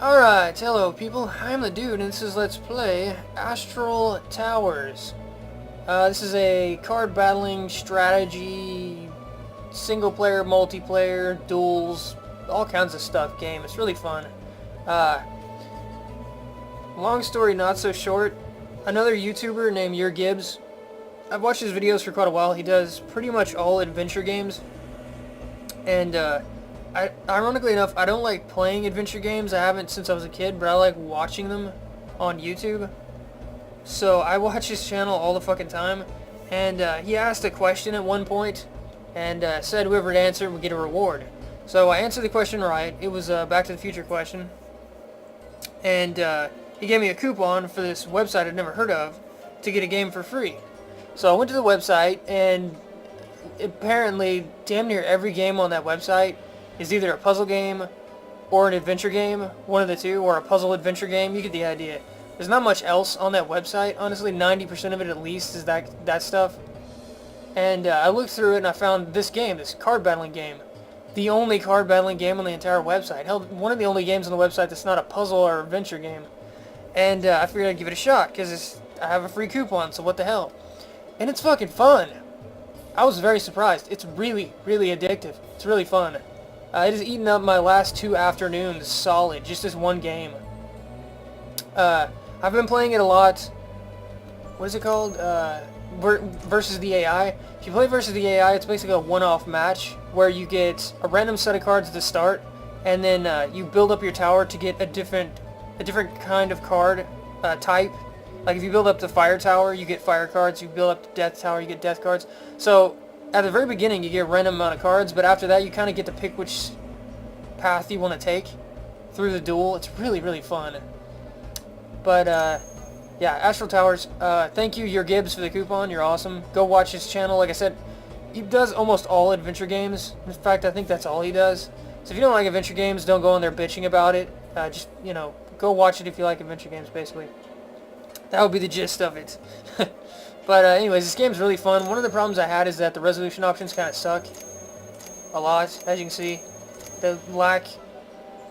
Alright, hello people, I'm the dude and this is Let's Play Astral Towers. This is a card battling strategy, single player, multiplayer, duels, all kinds of stuff game. It's really fun. Long story not so short, another YouTuber named Your Gibbs, I've watched his videos for quite a while. He does pretty much all adventure games, and ironically enough, I don't like playing adventure games. I haven't since I was a kid, but I like watching them on YouTube. So I watch his channel all the fucking time, and he asked a question at one point, and said whoever would answer would get a reward. So I answered the question right. It was a Back to the Future question, and he gave me a coupon for this website I'd never heard of to get a game for free. So I went to the website, and apparently damn near every game on that website is either a puzzle game or an adventure game, one of the two, or a puzzle adventure game. You get the idea. There's not much else on that website. Honestly, 90% of it at least is that stuff. And I looked through it and I found this game, this card battling game. The only card battling game on the entire website. Hell, one of the only games on the website that's not a puzzle or adventure game. And I figured I'd give it a shot because I have a free coupon, so what the hell. And it's fucking fun. I was very surprised. It's really, really addictive. It's really fun. It has eaten up my last 2 afternoons solid, just this one game. I've been playing it a lot. What is it called? Versus the AI. If you play versus the AI, it's basically a one-off match where you get a random set of cards at the start, and then you build up your tower to get a different kind of card type. Like if you build up the fire tower, you get fire cards. You build up the death tower, you get death cards. So at the very beginning, you get a random amount of cards, but after that, you kind of get to pick which path you want to take through the duel. It's really, really fun. But yeah, Astral Towers. Thank you, Your Gibbs, for the coupon. You're awesome. Go watch his channel. Like I said, he does almost all adventure games. In fact, I think that's all he does. So if you don't like adventure games, don't go in there bitching about it. Just, you know, go watch it if you like adventure games, basically. That would be the gist of it. But anyways, this game's really fun. One of the problems I had is that the resolution options kind of suck a lot, as you can see. They lack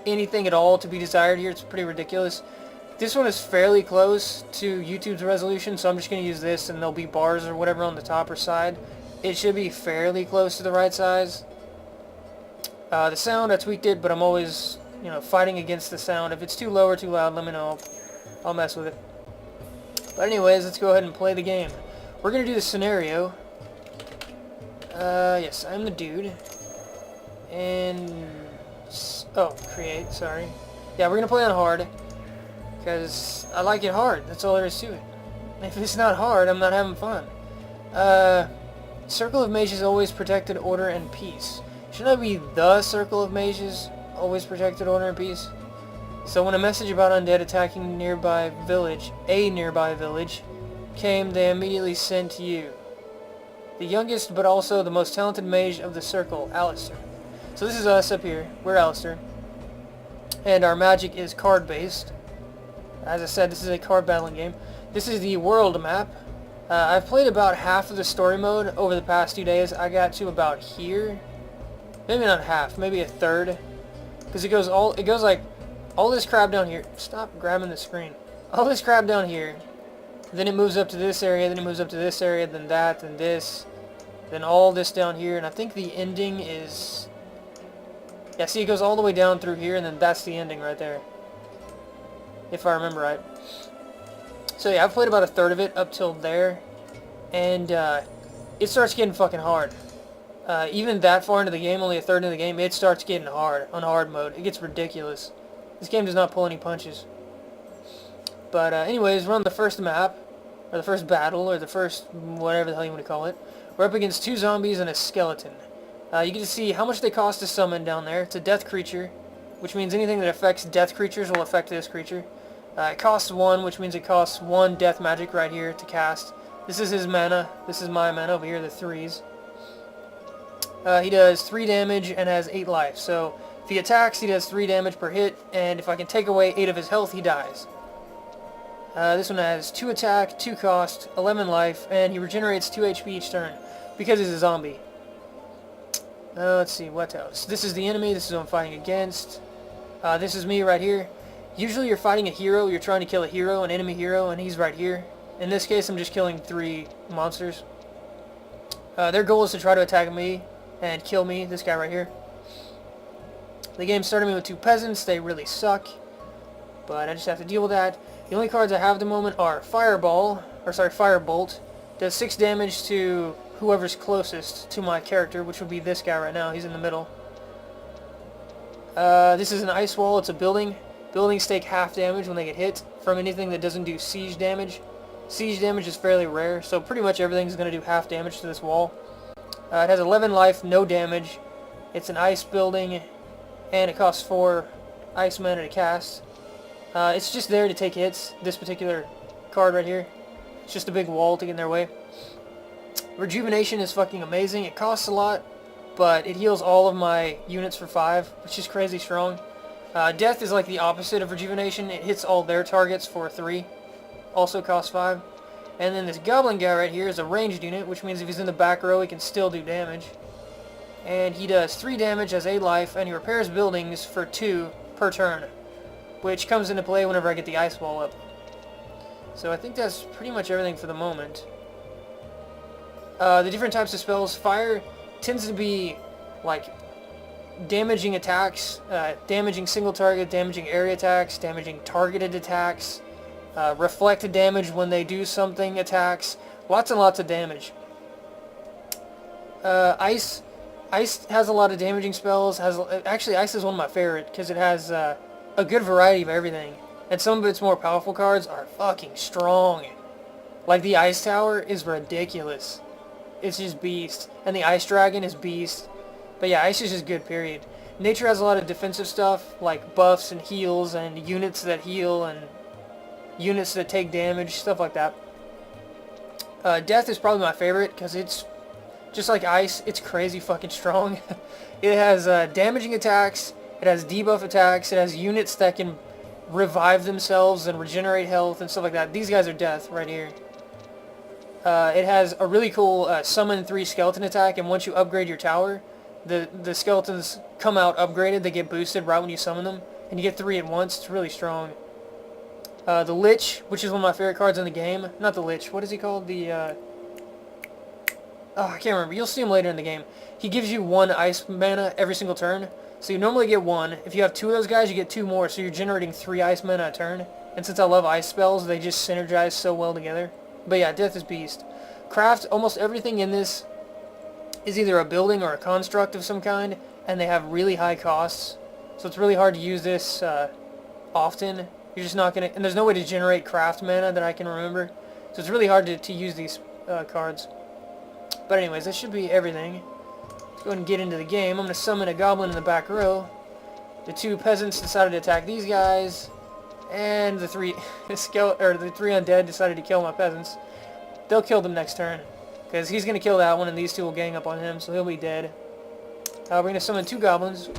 anything at all to be desired here. It's pretty ridiculous. This one is fairly close to YouTube's resolution, so I'm just going to use this, and there'll be bars or whatever on the top or side. It should be fairly close to the right size. The sound, I tweaked it, but I'm always, you know, fighting against the sound. If it's too low or too loud, let me know. I'll mess with it. But anyways, let's go ahead and play the game. We're going to do the scenario. Yes, I'm the dude. And... oh, create, sorry. Yeah, we're going to play on hard. Because I like it hard. That's all there is to it. If it's not hard, I'm not having fun. Circle of Mages always protected order and peace. Shouldn't I be the Circle of Mages always protected order and peace? So when a message about undead attacking a nearby village, came, they immediately sent you. The youngest but also the most talented mage of the circle, Alistair. So this is us up here. We're Alistair. And our magic is card-based. As I said, this is a card battling game. This is the world map. I've played about half of the story mode over the past 2 days. I got to about here. Maybe not half, maybe a third. Because it goes like all this crap down here. Stop grabbing the screen. All this crap down here. Then it moves up to this area, then it moves up to this area, then that, then this. Then all this down here, and I think the ending is... yeah, see, it goes all the way down through here, and then that's the ending right there. If I remember right. So yeah, I've played about a third of it up till there. And it starts getting fucking hard. Even that far into the game, only a third into the game, it starts getting hard on hard mode. It gets ridiculous. This game does not pull any punches. But anyways, we're on the first map, or the first battle, or the first whatever the hell you want to call it. We're up against 2 zombies and a skeleton. You get to see how much they cost to summon down there. It's a death creature, which means anything that affects death creatures will affect this creature. It costs 1, which means it costs 1 death magic right here to cast. This is his mana. This is my mana over here, the 3s. He does 3 damage and has 8 life. So if he attacks, he does 3 damage per hit, and if I can take away 8 of his health, he dies. This one has 2 attack, 2 cost, 11 life, and he regenerates 2 HP each turn because he's a zombie. Let's see, what else? This is the enemy, this is who I'm fighting against. This is me right here. Usually you're fighting a hero, you're trying to kill a hero, an enemy hero, and he's right here. In this case, I'm just killing 3 monsters. Their goal is to try to attack me and kill me, this guy right here. The game started me with 2 peasants. They really suck, but I just have to deal with that. The only cards I have at the moment are Firebolt. Does 6 damage to whoever's closest to my character, which would be this guy right now. He's in the middle. This is an ice wall. It's a building. Buildings take half damage when they get hit from anything that doesn't do siege damage. Siege damage is fairly rare, so pretty much everything's going to do half damage to this wall. It has 11 life, no damage. It's an ice building, and it costs 4 ice mana to cast. It's just there to take hits, this particular card right here. It's just a big wall to get in their way. Rejuvenation is fucking amazing. It costs a lot, but it heals all of my units for 5, which is crazy strong. Death is like the opposite of rejuvenation. It hits all their targets for 3. Also costs 5. And then this goblin guy right here is a ranged unit, which means if he's in the back row, he can still do damage. And he does 3 damage, has 8 life, and he repairs buildings for 2 per turn, which comes into play whenever I get the ice wall up. So I think that's pretty much everything for the moment. The different types of spells, fire tends to be like damaging attacks, damaging single target, damaging area attacks, damaging targeted attacks, reflected damage when they do something attacks, lots and lots of damage. Ice has a lot of damaging spells. Actually, ice is one of my favorite because it has a good variety of everything, and some of its more powerful cards are fucking strong. Like the Ice Tower is ridiculous. It's just beast, and the Ice Dragon is beast. But yeah, ice is just good, period. Nature has a lot of defensive stuff, like buffs and heals, and units that heal, and units that take damage, stuff like that. Death is probably my favorite, because it's just like ice, it's crazy fucking strong. It has damaging attacks, it has debuff attacks, it has units that can revive themselves and regenerate health and stuff like that. These guys are death right here. It has a really cool summon 3 skeleton attack, and once you upgrade your tower, the skeletons come out upgraded. They get boosted right when you summon them, and you get 3 at once. It's really strong. The Lich, which is one of my favorite cards in the game. Not the Lich. What is he called? The I can't remember. You'll see him later in the game. He gives you 1 ice mana every single turn. So you normally get 1. If you have 2 of those guys, you get 2 more. So you're generating 3 ice mana a turn. And since I love ice spells, they just synergize so well together. But yeah, Death is beast. Craft, almost everything in this is either a building or a construct of some kind, and they have really high costs. So it's really hard to use this often. You're just not going to... And there's no way to generate craft mana that I can remember. So it's really hard to use these cards. But anyways, that should be everything. Let's go ahead and get into the game. I'm going to summon a goblin in the back row. The 2 peasants decided to attack these guys. And the 3 the 3 undead decided to kill my peasants. They'll kill them next turn, because he's going to kill that one, and these 2 will gang up on him, so he'll be dead. We're going to summon 2 goblins.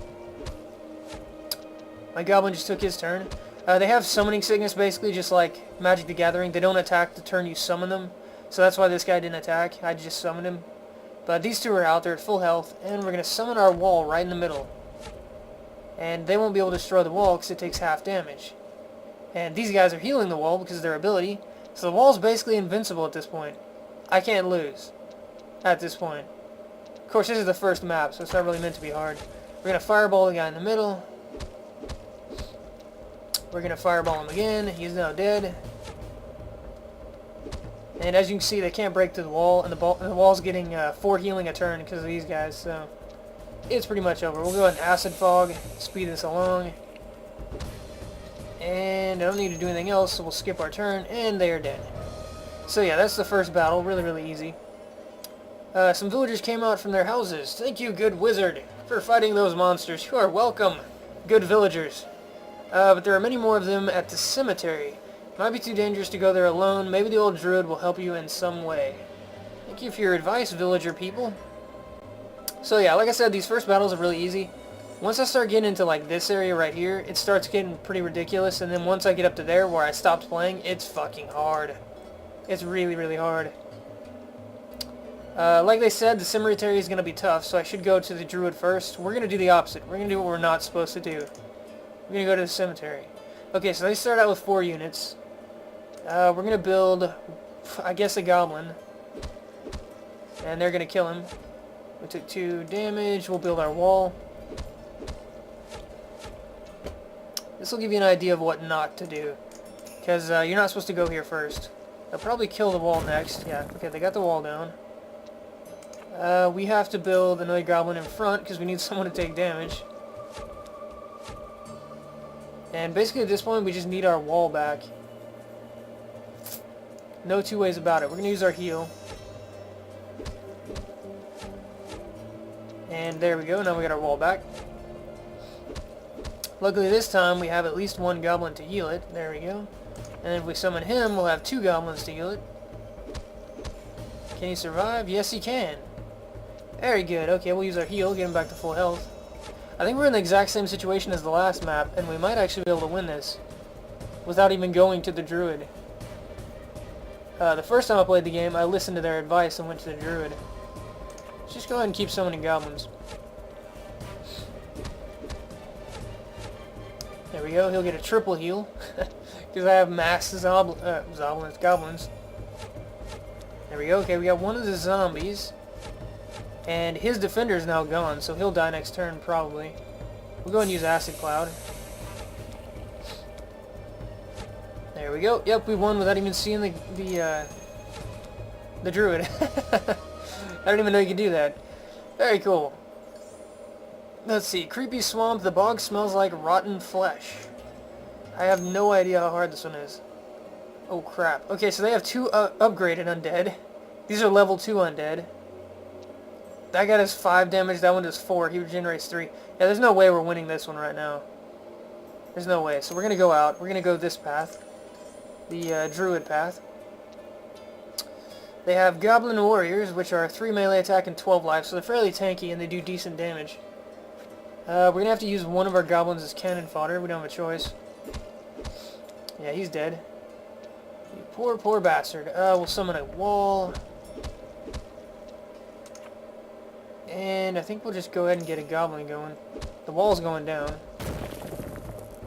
My goblin just took his turn. They have summoning sickness, basically, just like Magic the Gathering. They don't attack the turn you summon them, so that's why this guy didn't attack. I just summoned him. But these 2 are out there at full health, and we're going to summon our wall right in the middle. And they won't be able to destroy the wall because it takes half damage. And these guys are healing the wall because of their ability. So the wall's basically invincible at this point. I can't lose at this point. Of course, this is the first map, so it's not really meant to be hard. We're going to fireball the guy in the middle. We're going to fireball him again. He's now dead. And as you can see, they can't break through the wall, and the wall's getting 4 healing a turn because of these guys, so it's pretty much over. We'll go ahead and Acid Fog, speed this along. And I don't need to do anything else, so we'll skip our turn, and they are dead. So yeah, that's the first battle. Really, really easy. Some villagers came out from their houses. Thank you, good wizard, for fighting those monsters. You are welcome, good villagers. But there are many more of them at the cemetery. Might be too dangerous to go there alone. Maybe the old druid will help you in some way. Thank you for your advice, villager people. So yeah, like I said, these first battles are really easy. Once I start getting into like this area right here, it starts getting pretty ridiculous, and then once I get up to there where I stopped playing, it's fucking hard. It's really, really hard. Like they said, the cemetery is going to be tough, so I should go to the druid first. We're going to do the opposite. We're going to do what we're not supposed to do. We're going to go to the cemetery. Okay, so they start out with 4 units. We're going to build, I guess, a goblin. And they're going to kill him. We took 2 damage. We'll build our wall. This will give you an idea of what not to do. Because you're not supposed to go here first. They'll probably kill the wall next. Yeah, okay, they got the wall down. We have to build another goblin in front because we need someone to take damage. And basically at this point we just need our wall back. No two ways about it. We're going to use our heal. And there we go. Now we got our wall back. Luckily this time we have at least 1 goblin to heal it. There we go. And if we summon him, we'll have 2 goblins to heal it. Can he survive? Yes, he can. Very good. Okay, we'll use our heal, get him back to full health. I think we're in the exact same situation as the last map, and we might actually be able to win this without even going to the druid. The first time I played the game, I listened to their advice and went to the druid. Let's just go ahead and keep summoning goblins. There we go. He'll get a triple heal because I have mass goblins. There we go. Okay, we got one of the zombies. And his defender is now gone, so he'll die next turn, probably. We'll go and use Acid Cloud. There we go. Yep, we won without even seeing the druid. I don't even know you can do that. Very cool. Let's see. Creepy swamp. The bog smells like rotten flesh. I have no idea how hard this one is. Oh, crap. Okay, so they have 2 upgraded undead. These are level 2 undead. That guy does 5 damage, that one does 4. He regenerates 3. Yeah, there's no way we're winning this one right now. There's no way. So we're going to go out. We're going to go this path. The druid path. They have goblin warriors, which are 3 melee attack and 12 life, so they're fairly tanky and they do decent damage. We're going to have to use one of our goblins as cannon fodder. We don't have a choice. Yeah, he's dead. You poor, poor bastard. We'll summon a wall. And I think we'll just go ahead and get a goblin going. The wall's going down.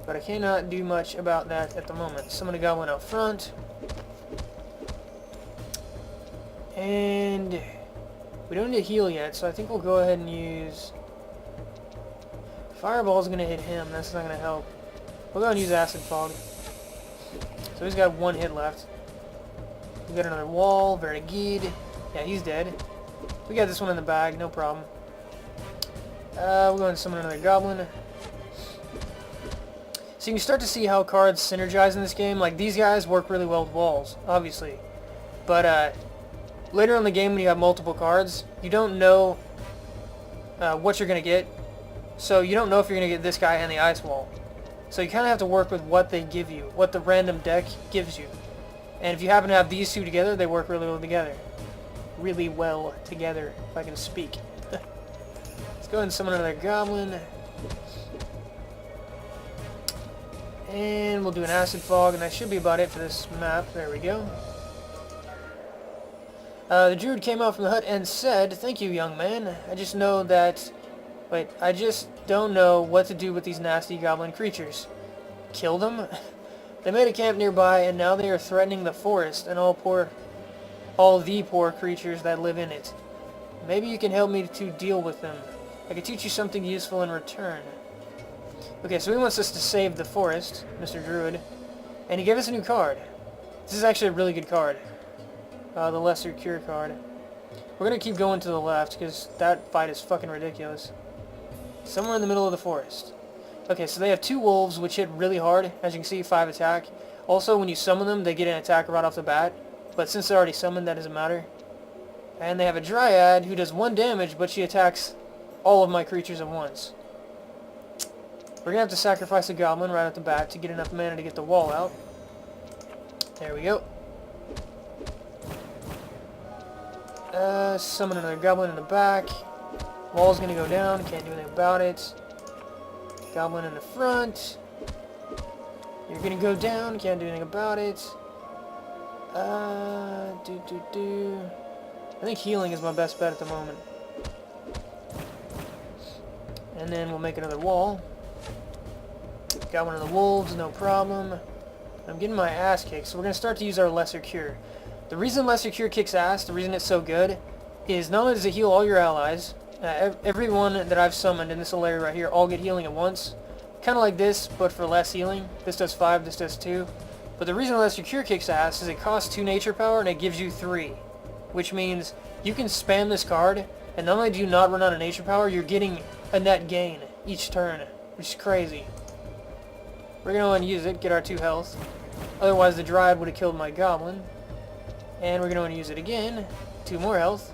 But I cannot do much about that at the moment. Summon a goblin out front. And we don't need to heal yet, so I think we'll go ahead and use... Fireball's going to hit him. That's not going to help. We'll go and use Acid Fog. So he's got 1 hit left. We got another wall. Very good. Yeah, he's dead. We got this one in the bag, no problem. We'll go and summon another goblin. So you can start to see how cards synergize in this game. Like, these guys work really well with walls, obviously. But later in the game when you have multiple cards, you don't know what you're going to get. So you don't know if you're going to get this guy and the ice wall. So you kind of have to work with what they give you, what the random deck gives you. And if you happen to have these 2 together, they work really well together. Really well together, if I can speak. Let's go ahead and summon another goblin. And we'll do an Acid Fog, and that should be about it for this map. There we go. The druid came out from the hut and said, "Thank you, young man. I just know that... Wait, I just don't know what to do with these nasty goblin creatures. Kill them? They made a camp nearby, and now they are threatening the forest and all the poor creatures that live in it. Maybe you can help me to deal with them. I can teach you something useful in return." Okay, so he wants us to save the forest, Mr. Druid. And he gave us a new card. This is actually a really good card. The Lesser Cure card. We're going to keep going to the left, because that fight is fucking ridiculous. Somewhere in the middle of the forest. Okay, so they have 2 wolves, which hit really hard. As you can see, 5 attack. Also, when you summon them, they get an attack right off the bat. But since they're already summoned, that doesn't matter. And they have a Dryad who does 1 damage, but she attacks all of my creatures at once. We're going to have to sacrifice a goblin right off the bat to get enough mana to get the wall out. There we go. Summon another goblin in the back. Wall's going to go down. Can't do anything about it. Goblin in the front. You're going to go down. Can't do anything about it. I think healing is my best bet at the moment. And then we'll make another wall. Got one of the wolves, no problem. I'm getting my ass kicked, so we're going to start to use our Lesser Cure. The reason Lesser Cure kicks ass, the reason it's so good, is not only does it heal all your allies, everyone that I've summoned in this little area right here all get healing at once. Kind of like this, but for less healing. This does 5, this does 2. But the reason Lesser Cure kicks ass is it costs 2 nature power and it gives you 3. Which means you can spam this card, and not only do you not run out of nature power, you're getting a net gain each turn, which is crazy. We're going to go and use it, get our 2 health. Otherwise the Dryad would have killed my Goblin. And we're going to use it again, 2 more health.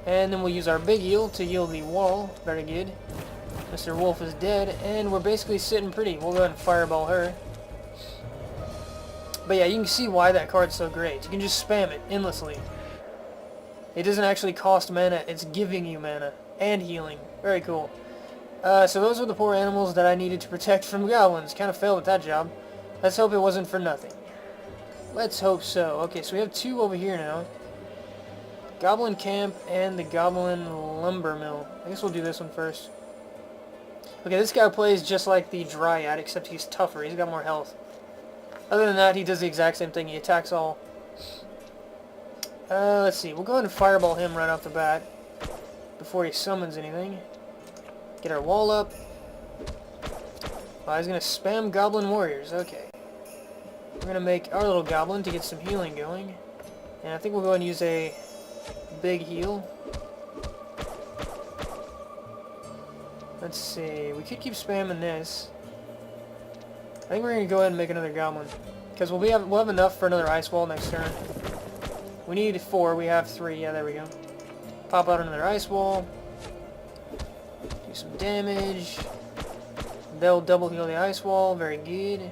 And then we'll use our big heal to heal the wall. Very good. Mr. Wolf is dead, and we're basically sitting pretty. We'll go ahead and fireball her. But yeah, you can see why that card's so great. You can just spam it endlessly. It doesn't actually cost mana, it's giving you mana. And healing. Very cool. So those were the poor animals that I needed to protect from goblins. Kind of failed at that job. Let's hope it wasn't for nothing. Let's hope so. Okay, so we have 2 over here now. Goblin Camp and the Goblin Lumber Mill. I guess we'll do this one first. Okay, this guy plays just like the Dryad, except he's tougher. He's got more health. Other than that, he does the exact same thing. He attacks all. Let's see. We'll go ahead and fireball him right off the bat before he summons anything. Get our wall up. Oh, he's going to spam Goblin Warriors. Okay. We're going to make our little Goblin to get some healing going. And I think we'll go ahead and use a big heal. Let's see. We could keep spamming this. I think we're going to go ahead and make another Goblin. Because we'll have enough for another Ice Wall next turn. We need 4. We have 3. Yeah, there we go. Pop out another Ice Wall. Do some damage. They'll double heal the Ice Wall. Very good.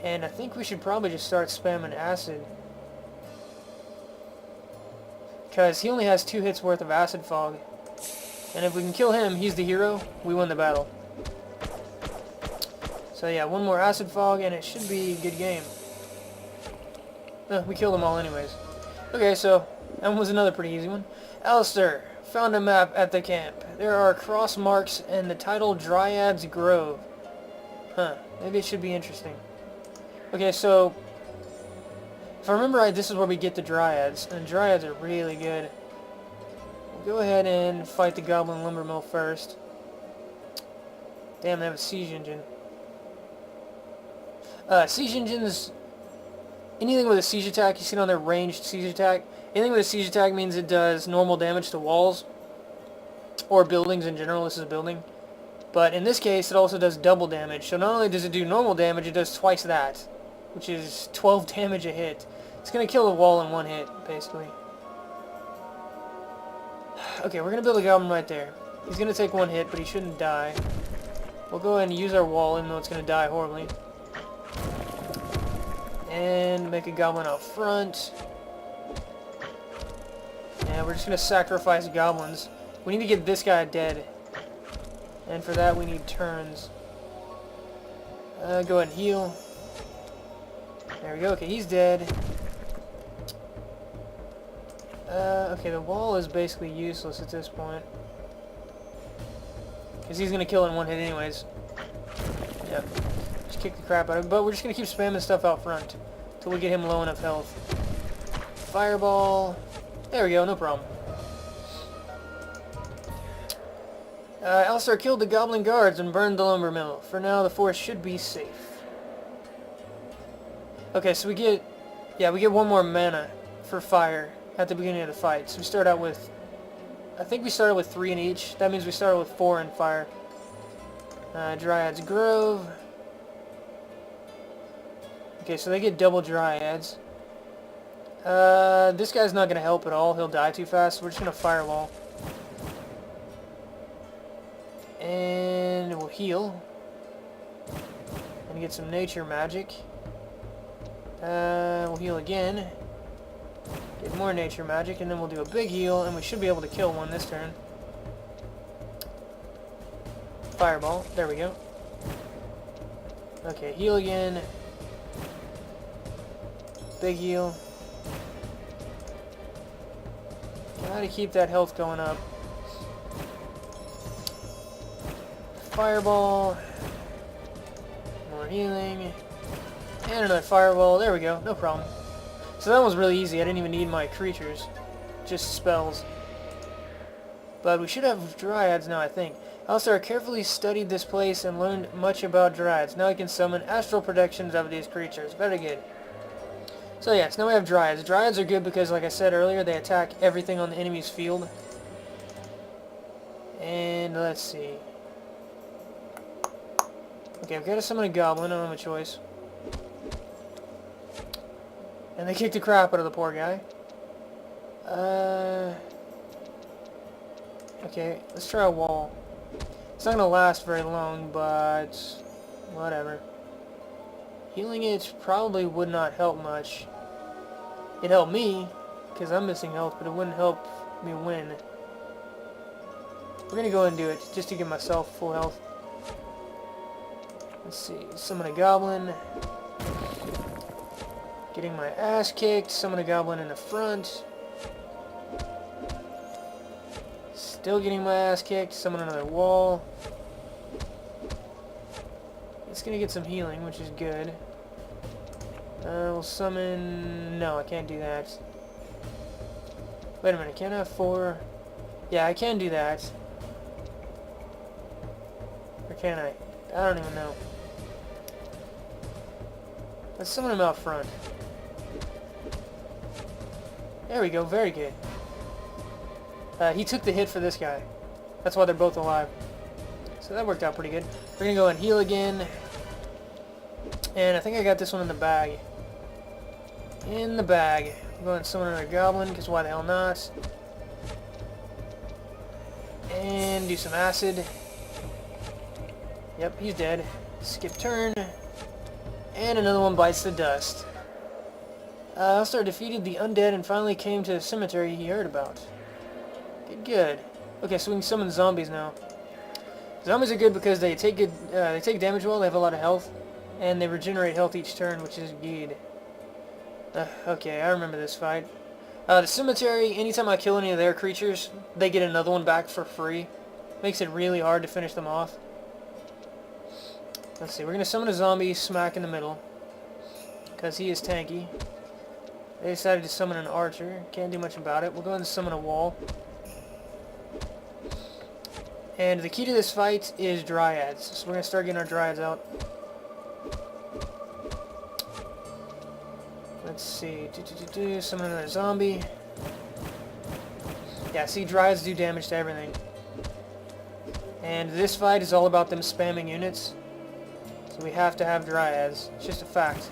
And I think we should probably just start spamming Acid. Because he only has 2 hits worth of Acid Fog. And if we can kill him, he's the hero, we win the battle. So yeah, 1 more Acid Fog and it should be a good game. We killed them all anyways. Okay, so that one was another pretty easy one. Alistair, found a map at the camp. There are cross marks and the title Dryad's Grove. Huh, maybe it should be interesting. Okay, so if I remember right, this is where we get the Dryads, and Dryads are really good. We'll go ahead and fight the Goblin Lumber Mill first. Damn, they have a siege engine. Siege engines, anything with a siege attack, you see it on their ranged siege attack. Anything with a siege attack means it does normal damage to walls, or buildings in general. This is a building. But in this case, it also does double damage. So not only does it do normal damage, it does twice that, which is 12 damage a hit. It's going to kill the wall in 1 hit, basically. Okay, we're going to build a Goblin right there. He's going to take 1 hit, but he shouldn't die. We'll go ahead and use our wall, even though it's going to die horribly. And make a Goblin out front. And we're just going to sacrifice Goblins. We need to get this guy dead. And for that, we need turns. Go ahead and heal. There we go. Okay, he's dead. Okay, the wall is basically useless at this point. Because he's going to kill in 1 hit anyways. Yeah. Just kick the crap out of him. But we're just going to keep spamming stuff out front. Until we get him low enough health. Fireball. There we go, no problem. Alistair killed the Goblin Guards and burned the lumber mill. For now, the forest should be safe. Okay, so we get 1 more mana for fire at the beginning of the fight. So we start out with, I think we started with 3 in each. That means we started with 4 in fire. Dryad's Grove. Okay, so they get double Dryads. This guy's not going to help at all. He'll die too fast. We're just going to firewall. And we'll heal. And get some nature magic. We'll heal again. Get more nature magic, and then we'll do a big heal, and we should be able to kill one this turn. Fireball. There we go. Okay, heal again. Big heal. Gotta keep that health going up. fireball. More healing. And another fireball. There we go. No problem. So that was really easy. I didn't even need my creatures. Just spells. But we should have dryads now, I think. Alistair carefully studied this place and learned much about dryads. Now he can summon astral projections of these creatures. Very good. So yes, now we have dryads. Dryads are good because, like I said earlier, they attack everything on the enemy's field. And let's see. Okay, I've got to summon a goblin. I don't have a choice. And they kicked the crap out of the poor guy. Okay, let's try a wall. It's not going to last very long, but whatever. Healing it probably would not help much. It helped me, because I'm missing health, but it wouldn't help me win. We're going to go and do it, just to give myself full health. Let's see, summon a goblin. Getting my ass kicked, summon a goblin in the front. Still getting my ass kicked, summon another wall. It's going to get some healing, which is good. We'll summon... No, I can't do that. Wait a minute, can I have 4? Yeah, I can do that. Or can I? I don't even know. Let's summon him out front. There we go, very good. He took the hit for this guy. That's why they're both alive. So that worked out pretty good. We're going to go and heal again. And I think I got this one in the bag. In the bag. I'm going to summon another goblin, because why the hell not? And do some acid. Yep, he's dead. Skip turn. And another one bites the dust. Alistair defeated the undead and finally came to the cemetery he heard about. Good. Okay, so we can summon zombies now. Zombies are good because they take damage well, they have a lot of health, and they regenerate health each turn, which is good. Okay, I remember this fight. The cemetery, anytime I kill any of their creatures, they get another one back for free. Makes it really hard to finish them off. Let's see, we're going to summon a zombie smack in the middle, because he is tanky. They decided to summon an archer. Can't do much about it. We'll go ahead and summon a wall. And the key to this fight is dryads. So we're going to start getting our dryads out. Let's see. Summon another zombie. Yeah, see, dryads do damage to everything. And this fight is all about them spamming units. So we have to have dryads. It's just a fact.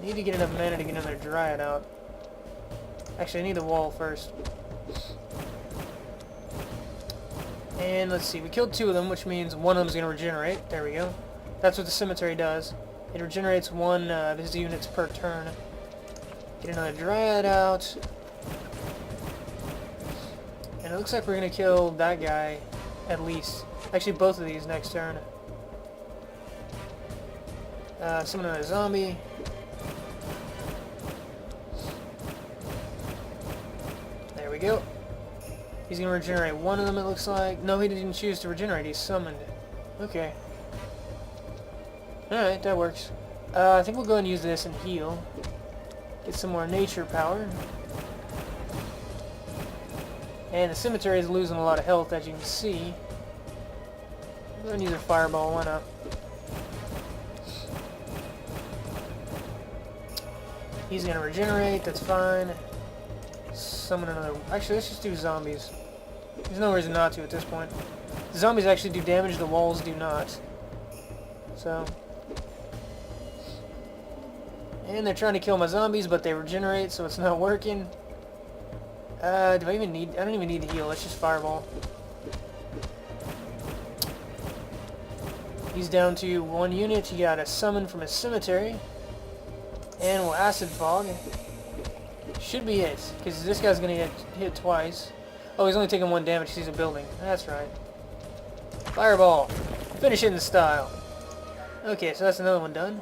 Need to get enough mana to get another dryad out. Actually, I need the wall first. And let's see, we killed 2 of them, which means one of them is going to regenerate. There we go. That's what the cemetery does. It regenerates 1 of his units per turn. Get another dryad out. And it looks like we're going to kill that guy at least. Actually, both of these next turn. Summon another zombie. There we go. He's going to regenerate 1 of them, it looks like. No, he didn't choose to regenerate. He's summoned. Okay. Alright, that works. I think we'll go and use this and heal. Get some more nature power. And the cemetery is losing a lot of health, as you can see. Go and use a fireball, why not? He's going to regenerate, that's fine. Summon another... Actually, let's just do zombies. There's no reason not to at this point. The zombies actually do damage, the walls do not. So... And they're trying to kill my zombies, but they regenerate, so it's not working. Do I even need... I don't even need to heal, let's just fireball. He's down to 1 unit, he got a summon from his cemetery. And we'll acid fog. Should be it, because this guy's going to get hit twice. Oh, he's only taking 1 damage because he's a building. That's right. Fireball. Finish it in style. Okay, so that's another one done.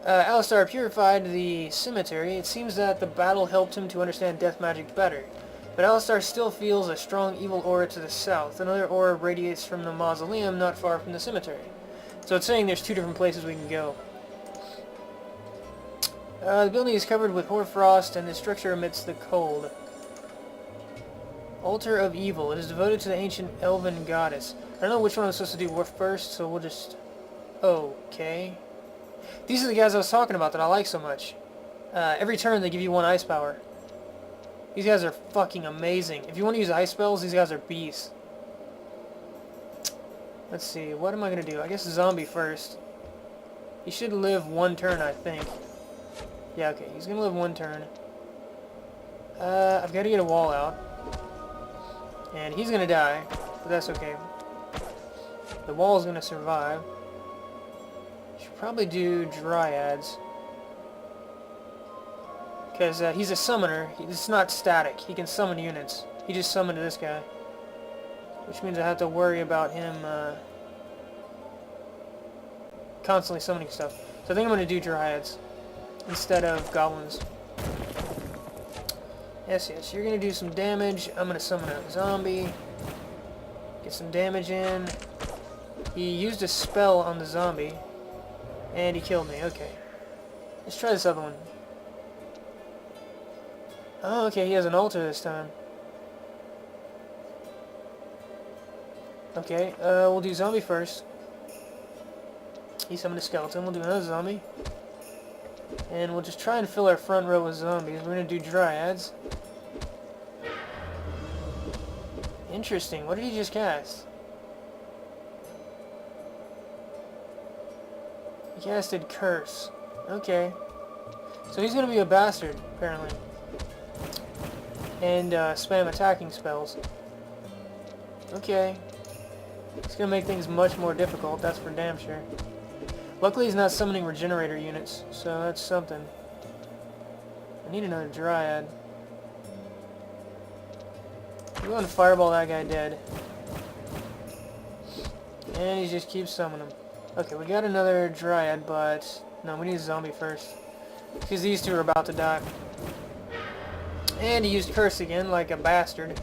Alistair purified the cemetery. It seems that the battle helped him to understand death magic better. But Alistar still feels a strong evil aura to the south. Another aura radiates from the mausoleum not far from the cemetery. So it's saying there's two different places we can go. The building is covered with hoarfrost, and the structure emits the cold. Altar of Evil. It is devoted to the ancient elven goddess. I don't know which one I'm supposed to do first, so we'll just... Okay. These are the guys I was talking about that I like so much. Every turn they give you one ice power. These guys are fucking amazing. If you want to use ice spells, these guys are beasts. Let's see, what am I going to do? I guess zombie first. He should live one turn, I think. Yeah, okay, he's going to live one turn. I've got to get a wall out. And he's going to die, but that's okay. The wall is going to survive. Should probably do Dryads. Because he's a summoner. It's not static. He can summon units. He just summoned this guy. Which means I have to worry about him constantly summoning stuff. So I think I'm going to do Dryads instead of Goblins. Yes, yes. You're going to do some damage. I'm going to summon a zombie. Get some damage in. He used a spell on the zombie. And he killed me. Okay. Let's try this other one. Oh, okay. He has an altar this time. Okay. We'll do zombie first. He summoned a skeleton. We'll do another zombie. And we'll just try and fill our front row with zombies. We're going to do Dryads. Interesting. What did he just cast? He casted Curse. Okay. So he's going to be a bastard, apparently. And spam attacking spells. Okay. It's going to make things much more difficult, that's for damn sure. Luckily he's not summoning regenerator units, so that's something. I need another Dryad. I'm going to fireball that guy dead. And he just keeps summoning them. Okay, we got another Dryad, but... No, we need a zombie first. Because these two are about to die. And he used Curse again, like a bastard. I'm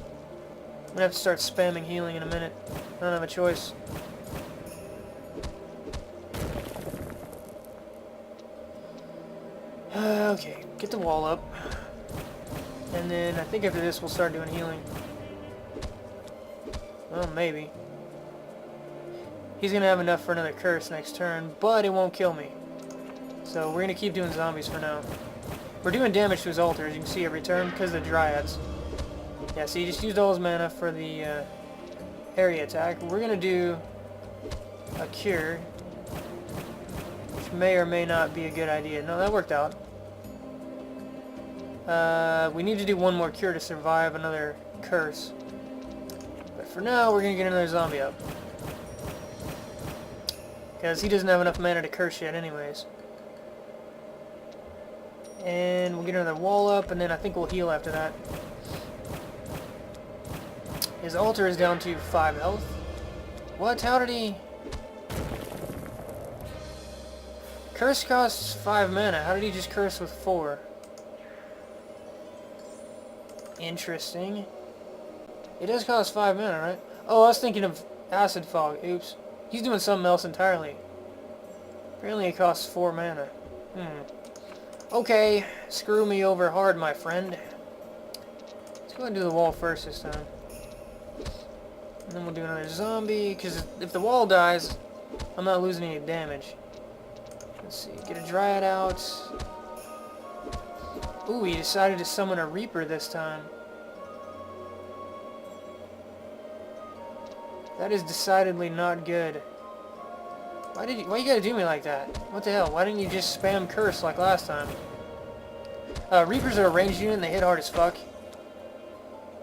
going to have to start spamming healing in a minute. I don't have a choice. Okay, get the wall up. And then I think after this we'll start doing healing. Well, maybe. He's going to have enough for another Curse next turn, but it won't kill me. So we're going to keep doing zombies for now. We're doing damage to his altar, as you can see, every turn, because of the Dryads. Yeah, so he just used all his mana for the area attack. We're going to do a cure, which may or may not be a good idea. No, that worked out. We need to do one more cure to survive another Curse. But for now, we're going to get another zombie up. Because he doesn't have enough mana to curse yet anyways. And we'll get another wall up, and then I think we'll heal after that. His altar is down to 5 health. What? How did he... Curse costs 5 mana. How did he just curse with 4? Interesting. It does cost 5 mana, right? Oh, I was thinking of Acid Fog. Oops. He's doing something else entirely. Apparently it costs 4 mana. Okay, screw me over hard, my friend. Let's go ahead and do the wall first this time. And then we'll do another zombie, because if the wall dies, I'm not losing any damage. Let's see, get a Dryad out. Ooh, he decided to summon a Reaper this time. That is decidedly not good. Why you gotta do me like that? What the hell? Why didn't you just spam Curse like last time? Reapers are a ranged unit and they hit hard as fuck.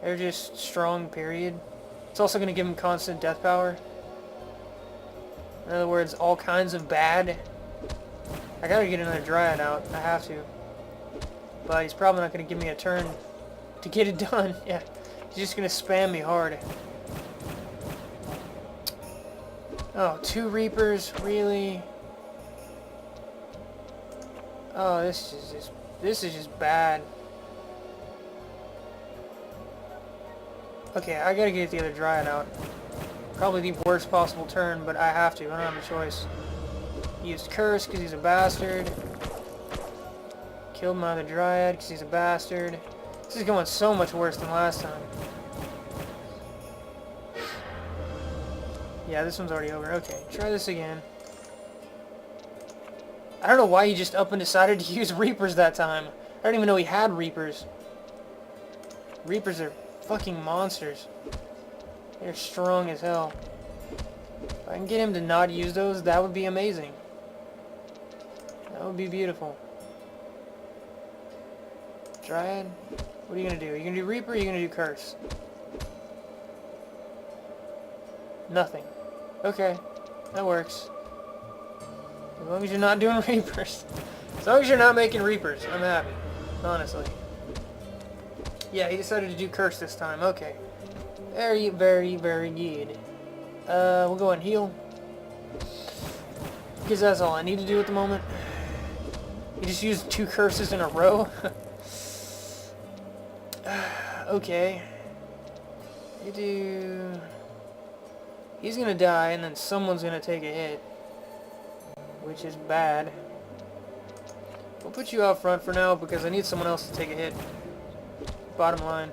They're just strong, period. It's also gonna give them constant death power. In other words, all kinds of bad. I gotta get another Dryad out. I have to. But he's probably not gonna give me a turn to get it done. Yeah, he's just gonna spam me hard. Oh, 2 Reapers, really? Oh, this is just bad. Okay, I gotta get the other Dryad out. Probably the worst possible turn, but I have to. I don't have a choice. He used Curse because he's a bastard. Killed my other Dryad because he's a bastard. This is going so much worse than last time. Yeah, this one's already over. Okay, try this again. I don't know why he just up and decided to use Reapers that time. I don't even know he had Reapers. Reapers are fucking monsters. They're strong as hell. If I can get him to not use those, that would be amazing. That would be beautiful. Dryad, what are you going to do? Are you going to do Reaper or are you going to do Curse? Nothing. Okay, that works. As long as you're not doing Reapers. As long as you're not making Reapers, I'm happy. Honestly. Yeah, he decided to do Curse this time. Okay. Very, very, very good. We'll go and heal. Because that's all I need to do at the moment. He just used 2 curses in a row. Okay. You do... He's gonna die, and then someone's gonna take a hit. Which is bad. We'll put you out front for now, because I need someone else to take a hit. Bottom line.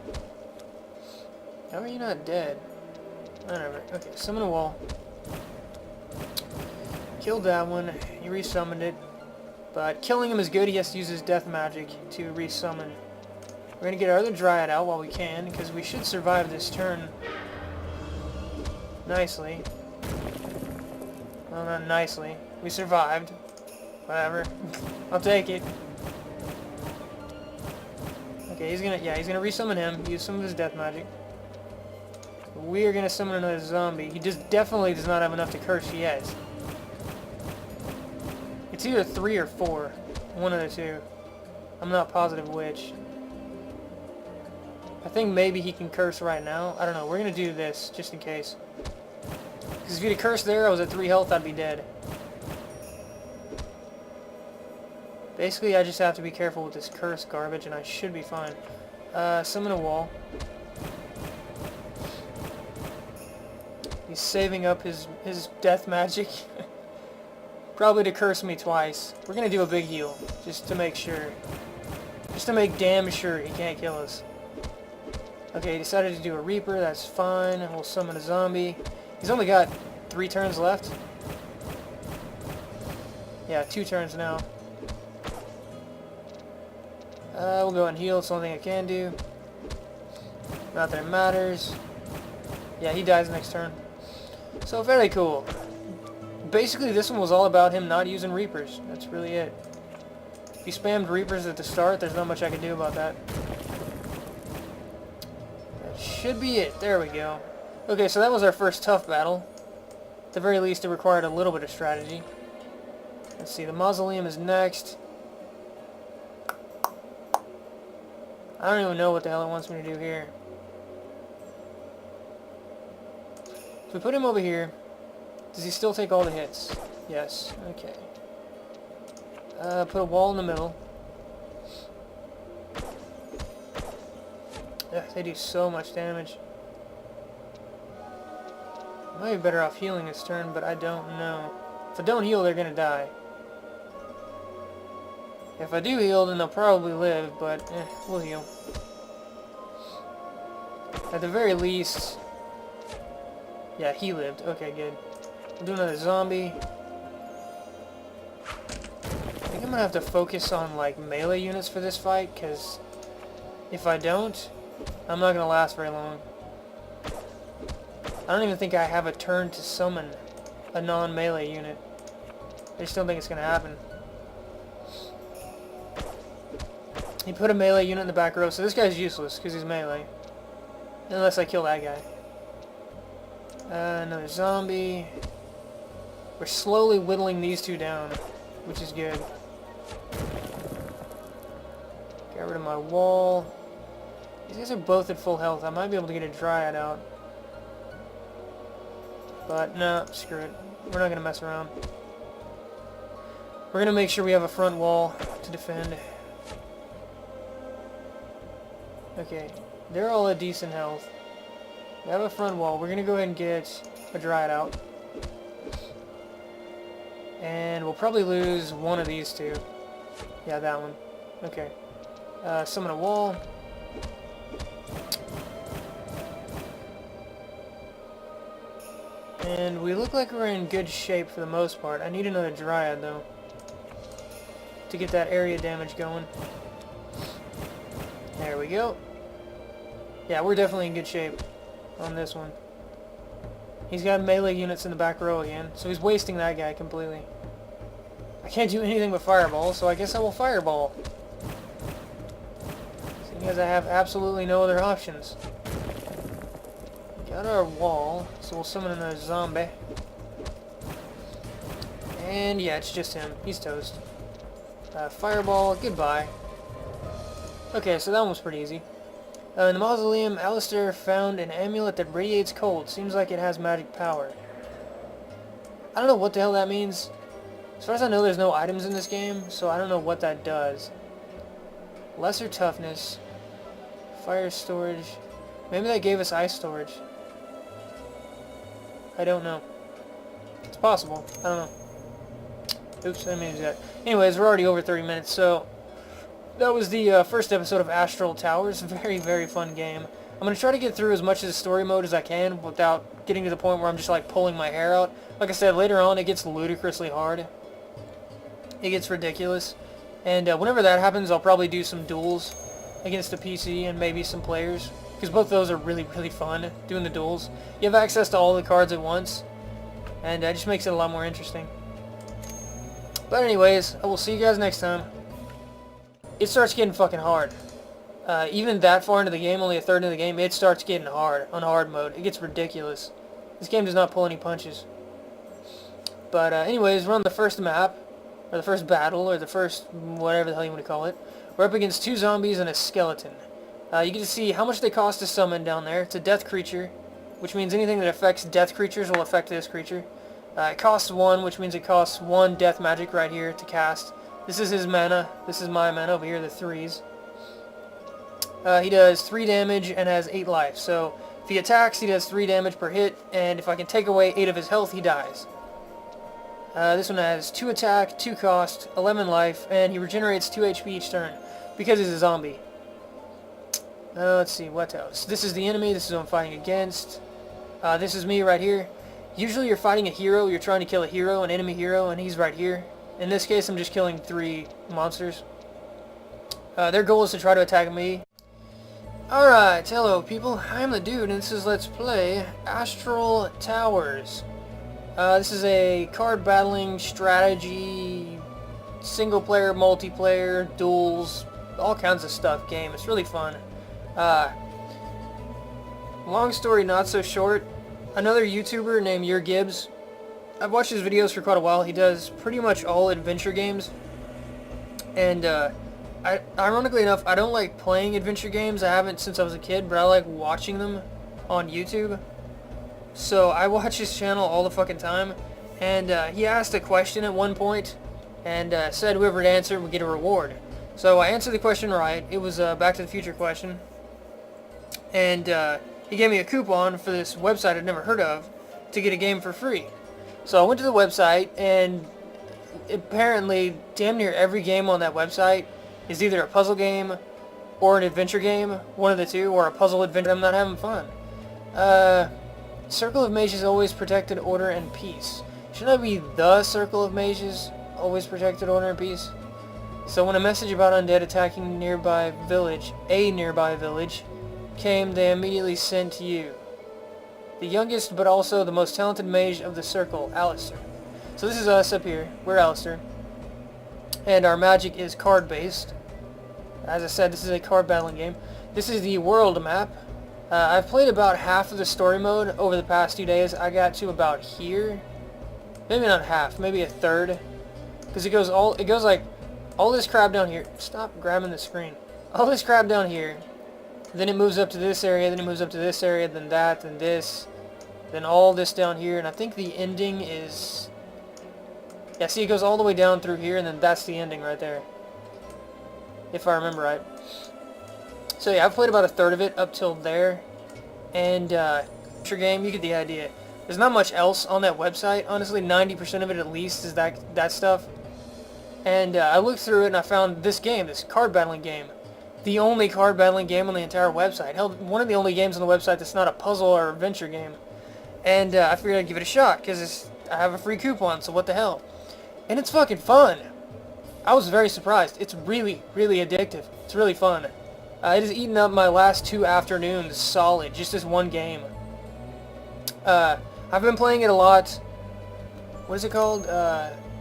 How are you not dead? Whatever. Okay, summon a wall. Killed that one. He resummoned it. But killing him is good. He has to use his death magic to resummon. We're going to get our other Dryad out while we can, because we should survive this turn nicely. Well, not nicely. We survived. Whatever. I'll take it. Okay, he's gonna resummon him, use some of his death magic. We are gonna summon another zombie. He just definitely does not have enough to curse yet. It's either 3 or 4. One of the two. I'm not positive which. I think maybe he can curse right now. I don't know. We're gonna do this, just in case. Because if he'd have cursed there, I was at 3 health, I'd be dead. Basically, I just have to be careful with this curse garbage, and I should be fine. Summon a wall. He's saving up his death magic. Probably to curse me twice. We're gonna do a big heal, just to make sure. Just to make damn sure he can't kill us. Okay, he decided to do a Reaper, that's fine. We'll summon a zombie. He's only got 3 turns left. Yeah, 2 turns now. We'll go and heal, it's the only thing I can do. Not that it matters. Yeah, he dies next turn. So, very cool. Basically, this one was all about him not using Reapers. That's really it. If he spammed Reapers at the start, there's not much I can do about that. That should be it. There we go. Okay, so that was our first tough battle. At the very least, it required a little bit of strategy. Let's see, the Mausoleum is next. I don't even know what the hell it wants me to do here. If we put him over here, does he still take all the hits? Yes. Okay. Put a wall in the middle. Ugh, they do so much damage. I might be better off healing this turn, but I don't know. If I don't heal, they're gonna die. If I do heal, then they'll probably live, but we'll heal. At the very least... Yeah, he lived. Okay, good. We'll do another zombie. I think I'm gonna have to focus on, like, melee units for this fight, because if I don't, I'm not gonna last very long. I don't even think I have a turn to summon a non-melee unit. I just don't think it's gonna happen. He put a melee unit in the back row, so this guy's useless because he's melee. Unless I kill that guy. Another zombie. We're slowly whittling these 2 down, which is good. Get rid of my wall. These guys are both at full health. I might be able to get a Dryad out. But, no, screw it. We're not going to mess around. We're going to make sure we have a front wall to defend. Okay, they're all at decent health. We have a front wall. We're going to go ahead and get a dryad out. And we'll probably lose one of these two. Yeah, that one. Okay. Summon a wall. And we look like we're in good shape for the most part. I need another dryad, though, to get that area damage going. There we go. Yeah, we're definitely in good shape on this one. He's got melee units in the back row again, so he's wasting that guy completely. I can't do anything but fireball, so I guess I will fireball. Seeing as I have absolutely no other options. Got our wall, so we'll summon another zombie. And yeah, it's just him. He's toast. Fireball, goodbye. Okay, so that one was pretty easy. In the mausoleum, Alistair found an amulet that radiates cold. Seems like it has magic power. I don't know what the hell that means. As far as I know, there's no items in this game, so I don't know what that does. Lesser toughness. Fire storage. Maybe that gave us ice storage. I don't know. It's possible. I don't know. Oops, I didn't mean to do that. Anyways, we're already over 30 minutes, so that was the first episode of Astral Towers. Very, very fun game. I'm going to try to get through as much of the story mode as I can without getting to the point where I'm just like pulling my hair out. Like I said, later on it gets ludicrously hard. It gets ridiculous. And whenever that happens, I'll probably do some duels against a PC and maybe some players. Because both of those are really, really fun, doing the duels. You have access to all the cards at once. And it just makes it a lot more interesting. But anyways, I will see you guys next time. It starts getting fucking hard. Even that far into the game, only a third into the game, it starts getting hard on hard mode. It gets ridiculous. This game does not pull any punches. But anyways, we're on the first map, or the first battle, or the first whatever the hell you want to call it. We're up against 2 zombies and a skeleton. You get to see how much they cost to summon down there. It's a death creature, which means anything that affects death creatures will affect this creature. It costs 1, which means it costs 1 death magic right here to cast. This is his mana. This is my mana over here, the 3s. He does 3 damage and has 8 life. So if he attacks, he does 3 damage per hit, and if I can take away 8 of his health, he dies. This one has 2 attack, 2 cost, 11 life, and he regenerates 2 HP each turn because he's a zombie. Let's see, what else? This is the enemy. This is who I'm fighting against. This is me right here. Usually you're fighting a hero. You're trying to kill a hero, an enemy hero, and he's right here. In this case, I'm just killing 3 monsters. Their goal is to try to attack me. Alright, hello people. I'm the dude, and this is Let's Play Astral Towers. This is a card battling strategy, single player, multiplayer, duels, all kinds of stuff game. It's really fun. Long story not so short, another YouTuber named Your Gibbs, I've watched his videos for quite a while. He does pretty much all adventure games, and ironically enough, I don't like playing adventure games. I haven't since I was a kid, but I like watching them on YouTube. So I watch his channel all the fucking time, and he asked a question at one point, and said whoever would answer would get a reward. So I answered the question right. It was a Back to the Future question, and he gave me a coupon for this website I'd never heard of to get a game for free. So I went to the website, and apparently damn near every game on that website is either a puzzle game or an adventure game, one of the two, or a puzzle adventure. I'm not having fun. Circle of Mages always protected order and peace. Shouldn't I be the Circle of Mages always protected order and peace? So when a message about undead attacking a nearby village came, they immediately sent to you. The youngest but also the most talented mage of the circle, Alistair. So this is us up here. We're Alistair. And our magic is card-based. As I said, this is a card battling game. This is the world map. I've played about half of the story mode over the past 2 days. I got to about here. Maybe not half, maybe a third. Because it goes like all this crap down here. Stop grabbing the screen. All this crap down here. Then it moves up to this area, then it moves up to this area, then that, then this. Then all this down here, and I think the ending is... Yeah, see, it goes all the way down through here, and then that's the ending right there. If I remember right. So yeah, I've played about a third of it up till there. And adventure game. You get the idea. There's not much else on that website. Honestly, 90% of it at least is that stuff. And I looked through it and I found this game, this card battling game. The only card battling game on the entire website. Hell, one of the only games on the website that's not a puzzle or adventure game. And I figured I'd give it a shot because I have a free coupon, so what the hell. And it's fucking fun. I was very surprised. It's really, really addictive. It's really fun. It has eaten up my last 2 afternoons solid, just this one game. I've been playing it a lot. What is it called?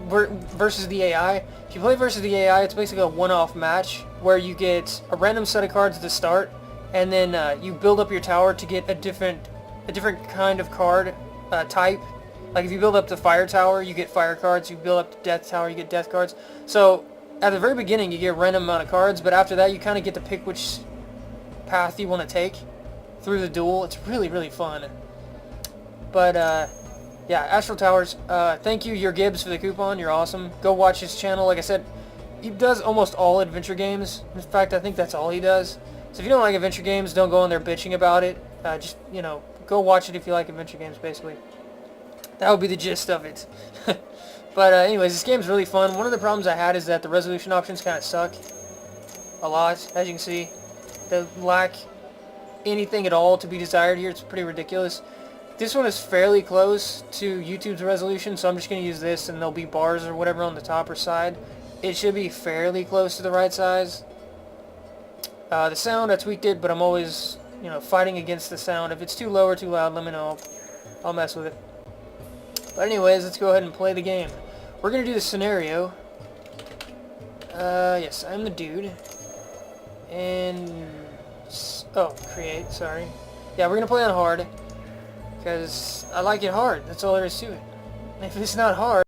Versus the AI. If you play versus the AI, it's basically a one-off match where you get a random set of cards at the start, and then you build up your tower to get a different kind of card type. Like if you build up the fire tower, you get fire cards. You build up the death tower, you get death cards. So at the very beginning, you get a random amount of cards, but after that, you kind of get to pick which path you want to take through the duel. It's really, really fun. But yeah, Astral Towers. Thank you, Your Gibbs, for the coupon. You're awesome. Go watch his channel. Like I said, he does almost all adventure games. In fact, I think that's all he does. So if you don't like adventure games, don't go in there bitching about it. Just, you know, go watch it if you like adventure games, basically. That would be the gist of it. But anyways, this game's really fun. One of the problems I had is that the resolution options kind of suck a lot. As you can see, they lack anything at all to be desired here. It's pretty ridiculous. This one is fairly close to YouTube's resolution, so I'm just going to use this, and there'll be bars or whatever on the top or side. It should be fairly close to the right size. The sound, I tweaked it, but I'm always, you know, fighting against the sound. If it's too low or too loud, let me know. I'll mess with it. But anyways, let's go ahead and play the game. We're going to do the scenario. Yes, I'm the dude. And... oh, create, sorry. Yeah, we're going to play on hard. Because I like it hard. That's all there is to it. If it's not hard...